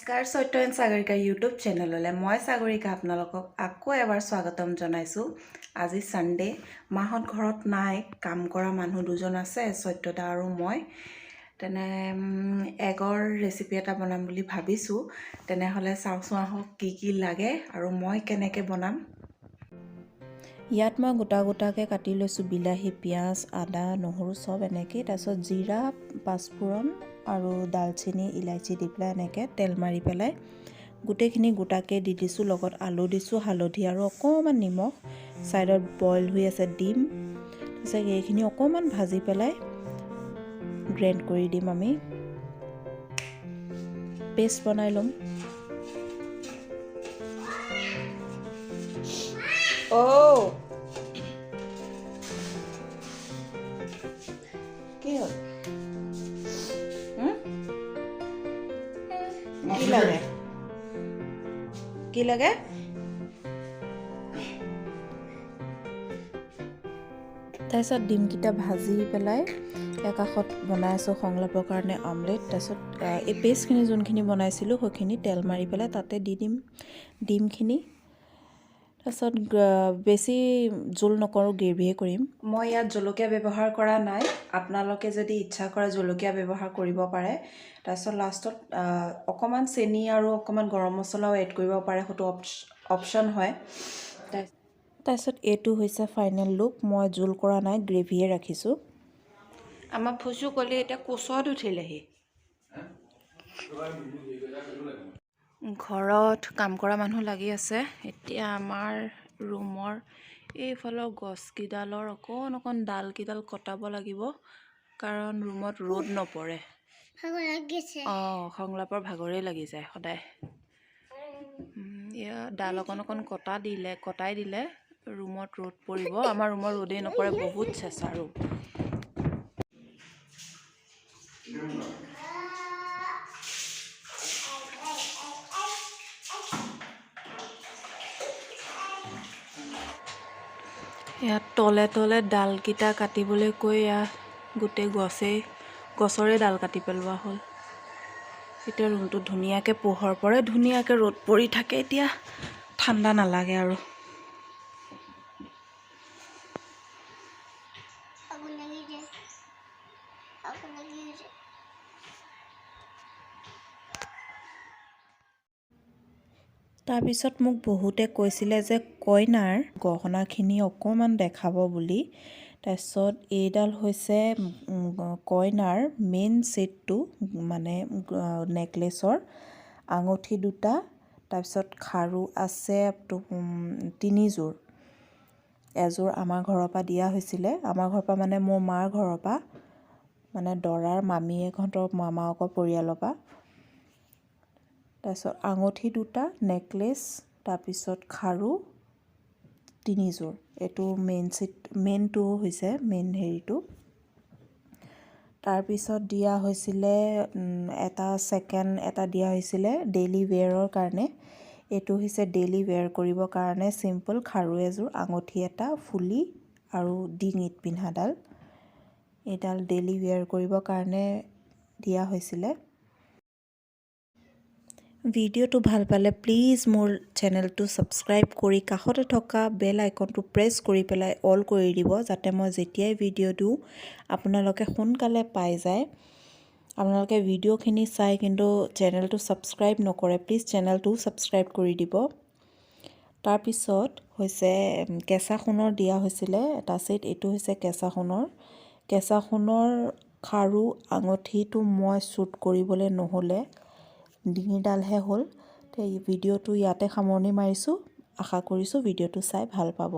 নমস্কাৰ সত্য and Sagarika YouTube চেনেললৈ মই সাগৰিকা আপোনালোকক আকৌ এবাৰ স্বাগতম জনাইছোঁ। আজি সানডে, মাহত ঘৰত নাই, কাম কৰা মানুহ দুজন আছে, সত্যদা আৰু মই। তেনে এগৰ ৰেচিপি এটা বনাম বুলি ভাবিছোঁ। তেনেহ'লে চাওঁচোন আহক কি লাগে আৰু মই কেনেকৈ বনাম। ইয়াত মই গোটাকৈ কাটি লৈছোঁ বিলাহী, পিঁয়াজ, আদা, নহৰু চব এনেকৈ। তাৰপিছত জিৰা, পাঁচফোৰণ আৰু দালচেনি, ইলাইচি দি পেলাই এনেকৈ তেল মাৰি পেলাই গোটেইখিনি গোটাকৈ দি দিছোঁ। লগত আলু দিছোঁ, হালধি আৰু অকণমান নিমখ। ছাইডত বইল হৈ আছে ডিম। তাৰপিছত এইখিনি অকণমান ভাজি পেলাই গ্ৰাইণ্ড কৰি দিম। আমি পেষ্ট বনাই ল'ম। কি হ'ল? কি লাগে? কি লাগে? তাৰপিছত ডিমকেইটা ভাজি পেলাই একাষত বনাই আছোঁ সংলাপৰ কাৰণে আমলেট। তাৰপিছত এই পেষ্টখিনি যোনখিনি বনাইছিলোঁ সেইখিনি তেল মাৰি পেলাই তাতে দি দিম ডিমখিনি। তাৰপিছত বেছি জোল নকৰোঁ, গ্ৰেভিয়ে কৰিম। মই ইয়াত জলকীয়া ব্যৱহাৰ কৰা নাই। আপোনালোকে যদি ইচ্ছা কৰে জলকীয়া ব্যৱহাৰ কৰিব পাৰে। তাৰপিছত লাষ্টত অকণমান চেনি আৰু অকণমান গৰম মছলাও এড কৰিব পাৰে, সেইটো অপশ্যন হয়। তাৰপিছত এইটো হৈছে ফাইনেল লুক। মই জোল কৰা নাই, গ্ৰেভিয়ে ৰাখিছোঁ। আমাৰ ফুচু কলি এতিয়া কোচত উঠিলেহি। ঘৰত কাম কৰা মানুহ লাগি আছে। এতিয়া আমাৰ ৰুমৰ এইফালৰ গছকেইডালৰ অকণ ডালকেইডাল কটাব লাগিব, কাৰণ ৰুমত ৰ'দ নপৰে। সংলাপৰ ভাগৰেই লাগি যায় সদায়। এয়া ডাল অকণ কটাই দিলে ৰুমত ৰ'দ পৰিব। আমাৰ ৰুমত ৰ'দেই নপৰে, বহুত চেঁচা ৰুম। ইয়াত তলে ডালকেইটা কাটিবলৈ কৈ গোটেই গছৰে ডাল কাটি পেলোৱা হ'ল। এতিয়া ৰুমটো ধুনীয়াকৈ পোহৰ পৰে, ধুনীয়াকৈ ৰ'দ পৰি থাকে। এতিয়া ঠাণ্ডা নালাগে আৰু। তাৰপিছত মোক বহুতে কৈছিলে যে কইনাৰ গহনাখিনি অকণমান দেখাব বুলি। তাৰপিছত এইডাল হৈছে কইনাৰ মেইন ছেটটো, মানে নেকলেছৰ আঙুঠি দুটা। তাৰপিছত খাৰু আছে 3যোৰ। এযোৰ আমাৰ ঘৰৰ পৰা দিয়া হৈছিলে, আমাৰ ঘৰৰ পৰা মানে মোৰ মাৰ ঘৰৰ পৰা, মানে দৰাৰ মামীয়েকহঁতৰ মামাকৰ পৰিয়ালৰ পৰা। তাৰপিছত আঙুঠি দুটা, নেকলেছ, তাৰপিছত খাৰু 3যোৰ। এইটো মেইনটো হৈছে মেইন হেৰিটো। তাৰপিছত দিয়া হৈছিলে এটা দিয়া হৈছিলে ডেইলি ৱেৰৰ কাৰণে। এইটো হৈছে ডেইলি ৱেৰ কৰিবৰ কাৰণে চিম্পল খাৰু এযোৰ, আঙুঠি এটা, ফুলি আৰু ডিঙিত পিন্ধাডাল। এইডাল ডেইলি ৱেৰ কৰিবৰ কাৰণে দিয়া হৈছিলে। ভিডিঅ'টো ভাল পালে প্লিজ মোৰ চেনেলটো ছাবস্ক্ৰাইব কৰি কাষতে থকা বেল আইকনটো প্ৰেছ কৰি পেলাই অল কৰি দিব, যাতে মই যেতিয়াই ভিডিঅ' দিওঁ আপোনালোকে সোনকালে পাই যায়। আপোনালোকে ভিডিঅ'খিনি চাই কিন্তু চেনেলটো ছাবস্ক্ৰাইব নকৰে, প্লিজ চেনেলটো ছাবস্ক্ৰাইব কৰি দিব। তাৰপিছত হৈছে কেঁচা সোণৰ দিয়া হৈছিলে এটা ছেট। এইটো হৈছে কেঁচা সোণৰ খাৰু আঙুঠিটো মই শ্বুট কৰিবলৈ নহ'লে, ডিঙিডালহে হ'ল। ভিডিঅ'টো ইয়াতে সামৰণি মাৰিছোঁ। আশা কৰিছোঁ ভিডিঅ'টো চাই ভাল পাব।